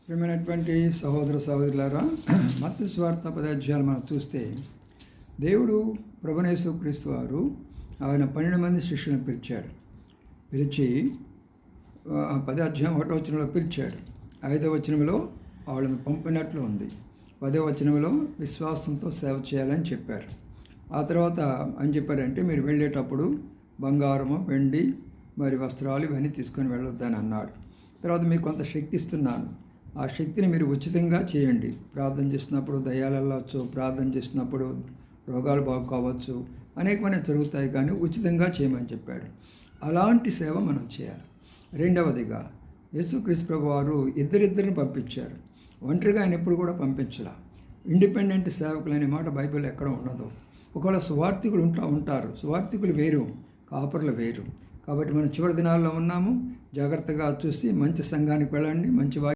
ప్రియమైనటువంటి సహోదర సహోదరులారా, మత్తయి సువార్త 10వ అధ్యాయాలు మనం చూస్తే దేవుడు ప్రభువైన యేసుక్రీస్తు వారు ఆయన 12 మంది శిష్యులను పిలిచి 10వ అధ్యాయం 1వ వచనంలో పిలిచాడు. 5వ వచనంలో వాళ్ళని పంపినట్లు ఉంది. 10వ వచనంలో విశ్వాసంతో సేవ చేయాలని చెప్పారు. ఆ తర్వాత అని చెప్పారంటే, మీరు వెళ్ళేటప్పుడు బంగారము, వెండి, మరి వస్త్రాలు ఇవన్నీ తీసుకొని వెళ్ళొద్దని అన్నాడు. తర్వాత మీకు కొంత శక్తి ఇస్తున్నాను, ఆ శక్తిని మీరు ఉచితంగా చేయండి. ప్రార్థన చేసినప్పుడు దయ్యాలు వెళ్ళవచ్చు, ప్రార్థన చేసినప్పుడు రోగాలు బాగు కావచ్చు, అనేకమైన జరుగుతాయి, కానీ ఉచితంగా చేయమని చెప్పాడు. అలాంటి సేవ మనం చేయాలి. రెండవదిగా యేసుక్రీస్తు ప్రభు వారు ఇద్దరిని పంపించారు. ఒంటరిగా ఆయన ఎప్పుడు కూడా పంపించలా. ఇండిపెండెంట్ సేవకులు అనే మాట బైబిల్ ఎక్కడ ఉండదు. ఒకవేళ సువార్థికులు ఉంటారు, సువార్థికులు వేరు, కాపరులు వేరు. కాబట్టి మనం చివరి దినాల్లో ఉన్నాము. జాగ్రత్తగా చూసి మంచి సంఘానికి వెళ్ళండి, మంచి